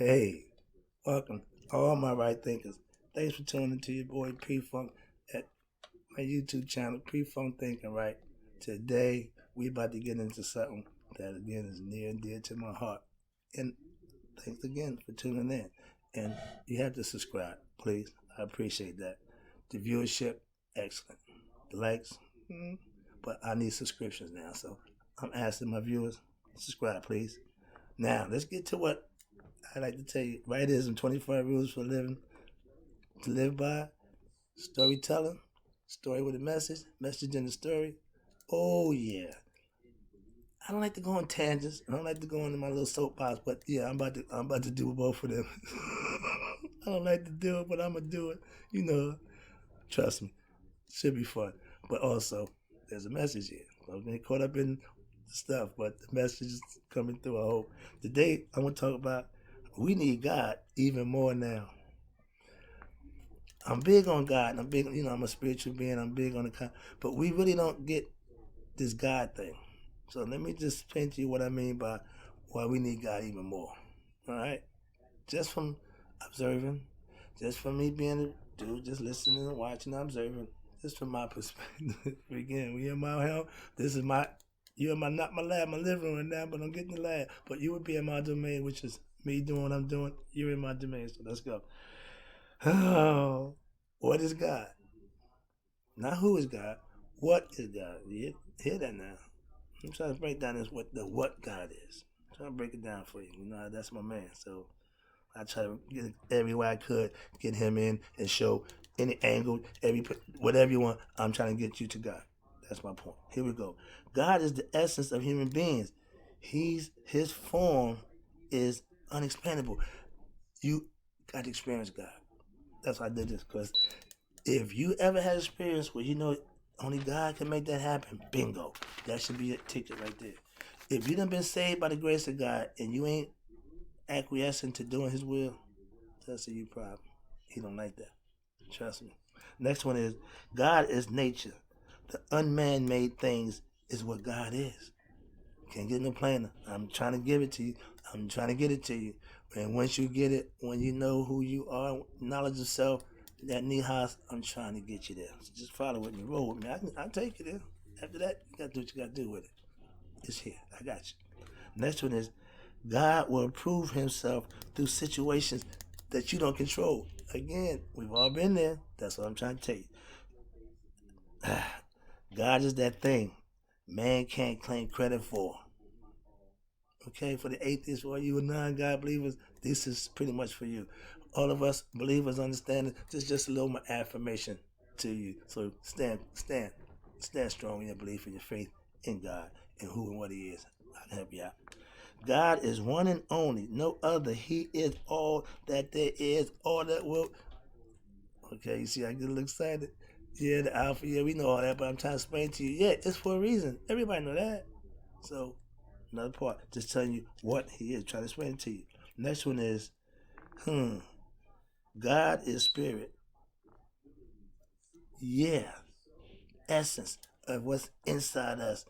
Hey, welcome, all my right thinkers. Thanks for tuning to your boy Pfunk at my YouTube channel, Pfunk Thinking Right. Today, we about to get into something that again is near and dear to my heart. And thanks again for tuning in. And you have to subscribe, please. I appreciate that. The viewership, excellent. The likes, but I need subscriptions now. So I'm asking my viewers, subscribe, please. Now, let's get to what I like to tell you. Writism, 25 rules for living to live by. Storytelling, story with a message, message in the story. Oh yeah. I don't like to go on tangents. I don't like to go into my little soapbox, but yeah, I'm about to do both of them. I don't like to do it, but I'm gonna do it. You know, trust me, should be fun. But also, there's a message here. I'm getting caught up in the stuff, but the message is coming through. I hope. Today, I'm gonna talk about we need God even more now. I'm big on God, and I'm big. I'm a spiritual being. I'm big on but we really don't get this God thing. So let me just explain to you what I mean by why we need God even more. All right, just from observing, just from me being a dude, just listening and watching, and observing, just from my perspective. Again, we in my home. This is my, you in my not my lab, my living room right now, but I'm getting the lab. But you would be in my domain, which is me doing what I'm doing. You're in my domain, so let's go. Oh, what is God? Not who is God. What is God? You hear that now? I'm trying to break down this what God is. I'm trying to break it down for you. You know that's my man. So I try to get every way I could get him in and show any angle, whatever you want. I'm trying to get you to God. That's my point. Here we go. God is the essence of human beings. His form is unexplainable. You got to experience God. That's why I did this, because if you ever had experience where you know only God can make that happen, bingo. That should be a ticket right there. If you done been saved by the grace of God and you ain't acquiescing to doing his will, that's a you problem. He don't like that. Trust me. Next one is God is nature. The unman made things is what God is. Can't get no plainer. I'm trying to give it to you. I'm trying to get it to you. And once you get it, when you know who you are, knowledge of self, that knee house, I'm trying to get you there. So just follow with me, roll with me. I'll take you there. After that, you got to do what you got to do with it. It's here. I got you. Next one is God will prove himself through situations that you don't control. Again, we've all been there. That's what I'm trying to tell you. God is that thing man can't claim credit for. Okay, for the atheists, for you non-God believers, this is pretty much for you. All of us believers understand it. This is just a little more affirmation to you. So stand strong in your belief and your faith in God and who and what He is. I can help you out. God is one and only, no other. He is all that there is, all that will. Okay, you see, I get a little excited. Yeah, the Alpha, yeah, we know all that, but I'm trying to explain to you. Yeah, it's for a reason. Everybody know that. So another part, just telling you what he is, trying to explain it to you. Next one is, God is spirit. Yeah, essence of what's inside us.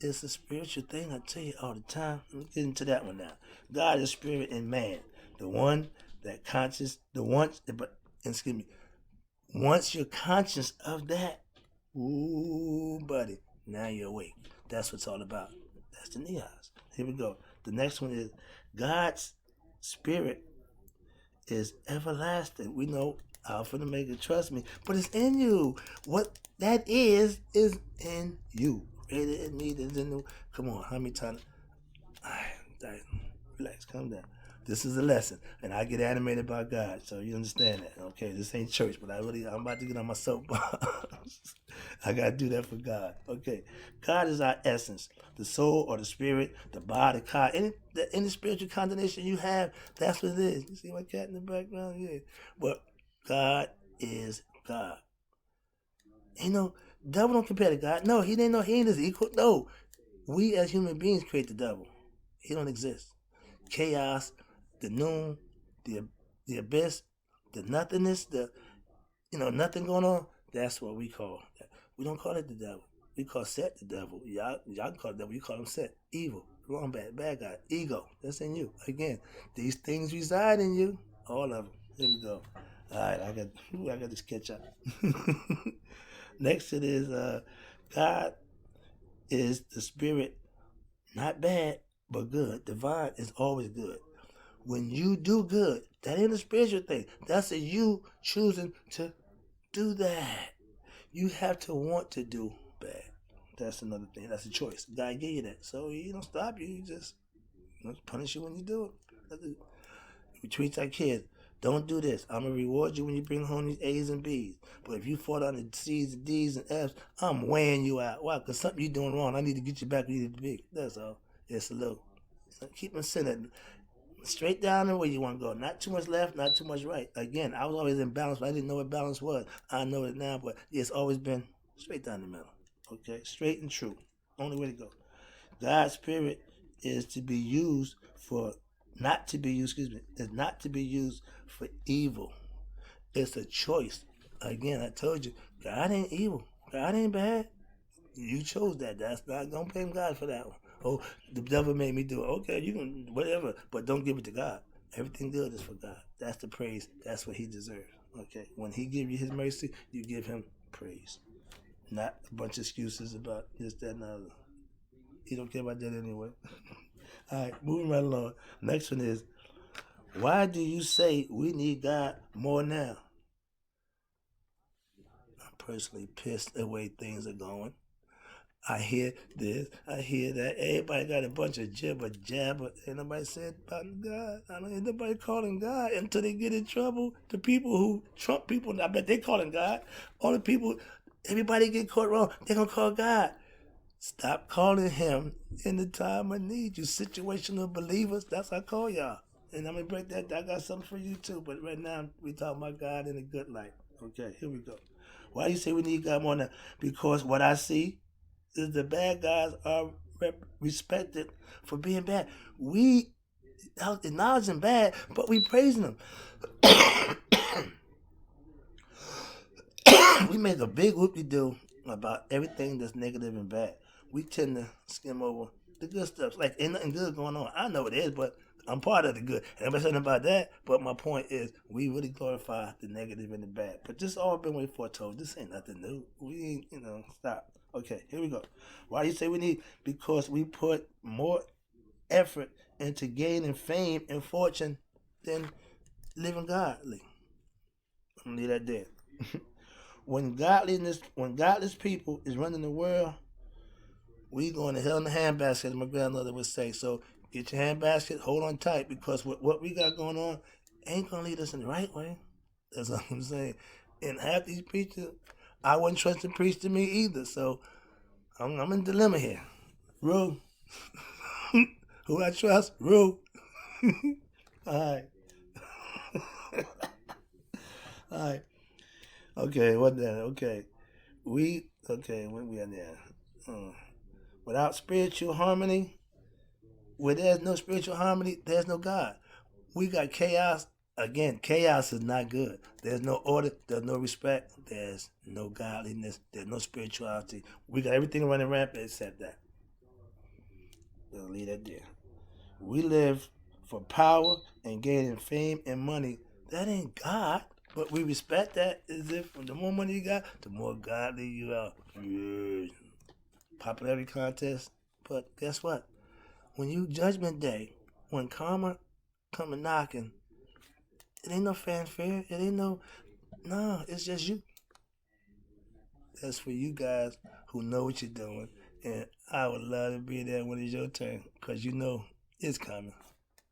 It's a spiritual thing, I tell you all the time. Let me get into that one now. God is spirit in man. The one that conscious, excuse me, once you're conscious of that, ooh, buddy, now you're awake. That's what it's all about. That's the neos. Here we go. The next one is God's spirit is everlasting. We know Alpha and Omega, trust me, but it's in you. What that is in you. Greater in me than in the. Come on, how many times? Relax, calm down. This is a lesson, and I get animated by God, so you understand that. Okay, this ain't church, but I'm about to get on my soapbox. I gotta do that for God. Okay, God is our essence, the soul or the spirit, the body, God. Any spiritual condemnation you have, that's what it is. You see my cat in the background? Yeah, but God is God. Ain't no devil don't compare to God. No, he ain't his equal. No, we as human beings create the devil. He don't exist. Chaos, the noon, the the abyss, the nothingness, nothing going on. That's what we call that. We don't call it the devil. We call Set the devil. Y'all call it devil. You call him Set. Evil. Wrong bad guy. Ego. That's in you. Again, these things reside in you. All of them. Here we go. All right, I got this catch up. Next it is God is the spirit, not bad, but good. Divine is always good. When you do good, that ain't a spiritual thing. That's a you choosing to do that. You have to want to do bad. That's another thing. That's a choice. God gave you that. So he don't stop you. He just punish you when you do it. We treat our kids. Don't do this. I'm going to reward you when you bring home these A's and B's. But if you fall down the C's and D's and F's, I'm weighing you out. Why? Because something you're doing wrong. I need to get you back where you need to be. That's all. It's a little. Keep them centered. Straight down the way you want to go. Not too much left, not too much right. Again, I was always in balance, but I didn't know what balance was. I know it now, but it's always been straight down the middle. Okay? Straight and true. Only way to go. God's spirit is to be used for not to be used, is not to be used for evil. It's a choice. Again, I told you, God ain't evil. God ain't bad. You chose that. That's not gonna blame God for that one. Oh, the devil made me do it. Okay, you can whatever, but don't give it to God. Everything good is for God. That's the praise. That's what he deserves. Okay. When he gives you his mercy, you give him praise. Not a bunch of excuses about this, that, and the other. He don't care about that anyway. All right, moving right along. Next one is, why do you say we need God more now? I'm personally pissed the way things are going. I hear this, I hear that. Everybody got a bunch of jibber jabber. Ain't nobody said about God. I don't hear nobody calling God until they get in trouble. The people who Trump people, I bet they calling God. All the people, everybody get caught wrong, they gonna call God. Stop calling him in the time of need. You situational believers, that's what I call y'all. And I'm gonna break that. I got something for you too. But right now we talking about God in a good light. Okay, here we go. Why do you say we need God more now? Because what I see is the bad guys are respected for being bad. We acknowledge them bad, but we praising them. We make a big whoop-de-doo about everything that's negative and bad. We tend to skim over the good stuff. Like, ain't nothing good going on. I know it is, but I'm part of the good. And I'm saying about that, but my point is, we really glorify the negative and the bad. But this all been way foretold. This ain't nothing new. We ain't, stop. Okay, here we go. Why do you say we need? Because we put more effort into gaining fame and fortune than living godly. I'm gonna leave that there. When godless people is running the world, we going to hell in the handbasket, as my grandmother would say. So get your handbasket, hold on tight, because what we got going on ain't gonna lead us in the right way. That's what I'm saying. And half these preachers, I wouldn't trust to preach to me either. So I'm in a dilemma here. Rue. Who I trust? Rue. All right. All right. Okay, what then? Okay. When we are there. Without spiritual harmony, where there's no spiritual harmony, there's no God. We got chaos. Again, chaos is not good. There's no order, there's no respect, there's no godliness, there's no spirituality. We got everything running rampant except that. We'll leave that there. We live for power and gaining fame and money. That ain't God. But we respect that as if the more money you got, the more godly you are. Yeah. Popularity contest. But guess what? When you judgment day, when karma coming knocking, it ain't no fanfare. It ain't no, it's just you. That's for you guys who know what you're doing. And I would love to be there when it's your turn, because you know it's coming.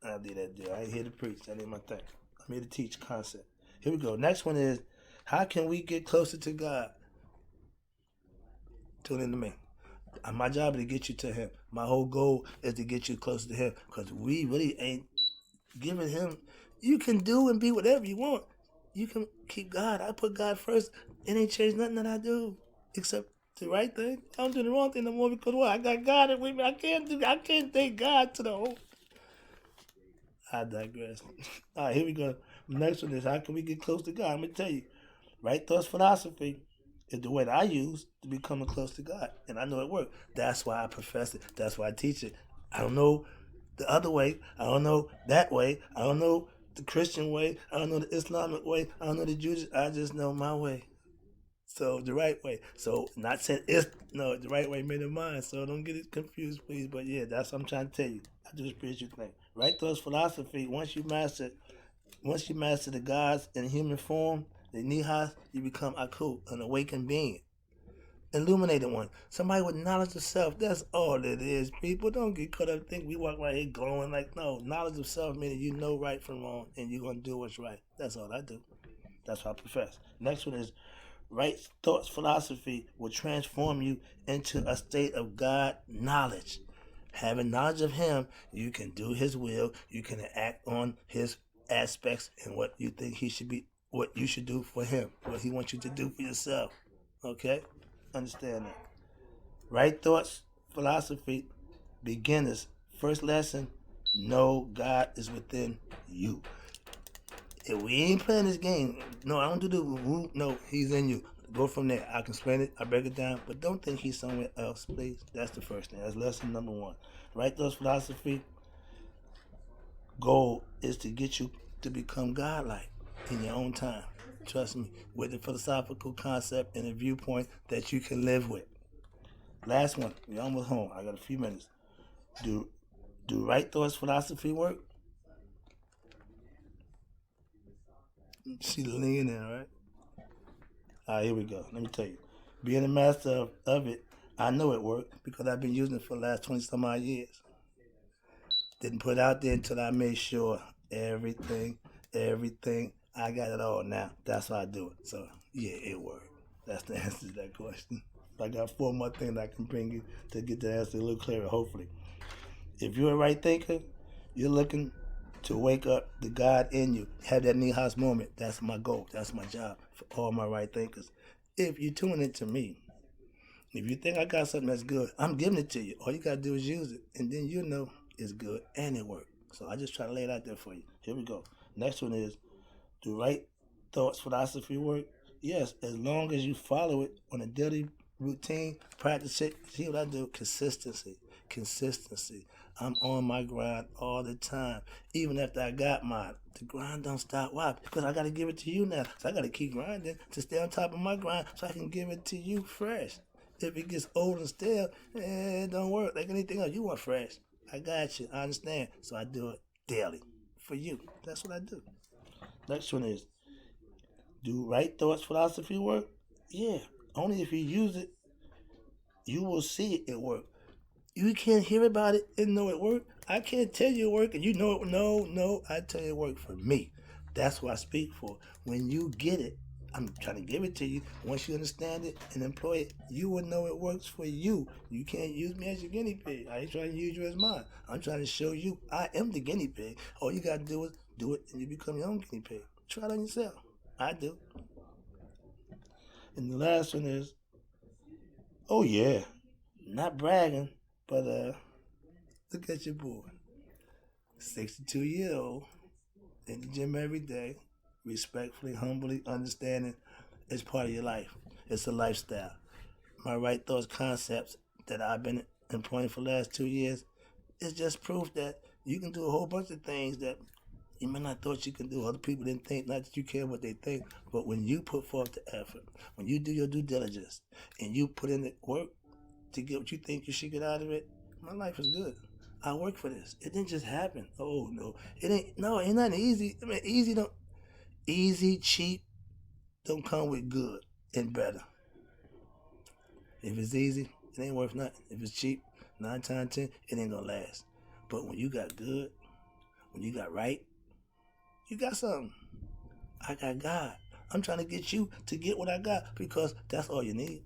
I'll do that there. I ain't here to preach. That ain't my thing. I'm here to teach concept. Here we go. Next one is, how can we get closer to God? Tune in to me. My job is to get you to him. My whole goal is to get you closer to him, because we really ain't giving him. You can do and be whatever you want. You can keep God. I put God first. It ain't changed nothing that I do except the right thing. I don't do the wrong thing no more, because what? I got God with me. I can't take God to the whole. I digress. All right, here we go. Next one is, how can we get close to God? I'm going to tell you. Right thoughts philosophy is the way that I use to become close to God. And I know it works. That's why I profess it. That's why I teach it. I don't know the other way. I don't know that way. I don't know the Christian way. I don't know the Islamic way. I don't know the Jewish. I just know my way. So the right way. So not saying it's no the right way made in mind. So don't get it confused, please. But yeah, that's what I'm trying to tell you. I do the spiritual thing. Right thoughts philosophy. Once you master the gods in human form, the nihas, you become aku, an awakened being. Illuminated one. Somebody with knowledge of self. That's all it is. People don't get caught up think we walk right here glowing like no. Knowledge of self meaning you know right from wrong and you're gonna do what's right. That's all I do. That's what I profess. Next one is right thoughts philosophy will transform you into a state of God knowledge. Having knowledge of him, you can do his will, you can act on his aspects and what you think he should be what you should do for him, what he wants you to do for yourself. Okay? Understand that. Right thoughts, philosophy, beginners. First lesson, know God is within you. If we ain't playing this game, no, I don't do the woo. No, he's in you. Go from there. I can explain it. I break it down, but don't think he's somewhere else, please. That's the first thing. That's lesson number one. Right thoughts, philosophy. Goal is to get you to become godlike in your own time. Trust me, with a philosophical concept and a viewpoint that you can live with. Last one. We're almost home. I got a few minutes. Do right thoughts philosophy work? She's leaning in, right? All right, here we go. Let me tell you. Being a master of it, I know it worked because I've been using it for the last 20 some odd years. Didn't put it out there until I made sure everything, I got it all now. That's why I do it. So, yeah, it worked. That's the answer to that question. I got four more things I can bring you to get the answer a little clearer, hopefully. If you're a right thinker, you're looking to wake up the God in you. Have that Nihas moment. That's my goal. That's my job for all my right thinkers. If you tune into me, if you think I got something that's good, I'm giving it to you. All you got to do is use it. And then you know it's good and it works. So I just try to lay it out there for you. Here we go. Next one is, do right thoughts philosophy work? Yes, as long as you follow it on a daily routine, practice it. See what I do? Consistency. I'm on my grind all the time. Even after I got mine. The grind don't stop. Why? Because I got to give it to you now. So I got to keep grinding to stay on top of my grind so I can give it to you fresh. If it gets old and stale, it don't work. Like anything else, you want fresh. I got you. I understand. So I do it daily for you. That's what I do. Next one is, do right thoughts philosophy work? Yeah. Only if you use it, you will see it work. You can't hear about it and know it worked. I can't tell you it worked and you know it. No, I tell you it worked for me. That's what I speak for. When you get it, I'm trying to give it to you. Once you understand it and employ it, you will know it works for you. You can't use me as your guinea pig. I ain't trying to use you as mine. I'm trying to show you I am the guinea pig. All you got to do is do it and you become your own guinea pig. Try it on yourself. I do. And the last one is, oh yeah, not bragging, but look at your boy. 62-year-old in the gym every day, respectfully, humbly, understanding it's part of your life. It's a lifestyle. My right thoughts concepts that I've been employing for the last 2 years is just proof that you can do a whole bunch of things that you might not thought you can do. Other people didn't think, not that you care what they think, but when you put forth the effort, when you do your due diligence, and you put in the work to get what you think you should get out of it, my life is good. I work for this. It didn't just happen. Oh no, it ain't. No, it ain't nothing easy. I mean, easy, cheap, don't come with good and better. If it's easy, it ain't worth nothing. If it's cheap, 9 times 10, it ain't gonna last. But when you got good, when you got right, you got something. I got God. I'm trying to get you to get what I got because that's all you need.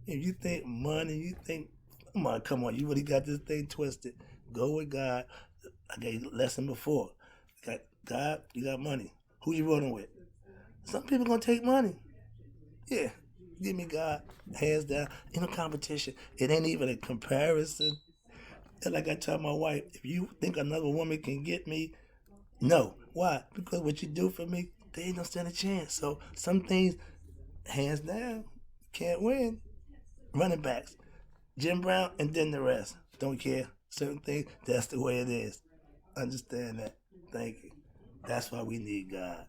If you think money, you think, come on, you really got this thing twisted. Go with God. I gave you a lesson before. You got God, you got money. Who you rolling with? Some people gonna take money. Yeah, give me God, hands down. In a competition, it ain't even a comparison. And like I tell my wife, if you think another woman can get me, no. Why? Because what you do for me, they ain't gonna stand a chance. So some things, hands down, can't win. Running backs, Jim Brown, and then the rest. Don't care. certain things. That's the way it is. Understand that. Thank you. That's why we need God.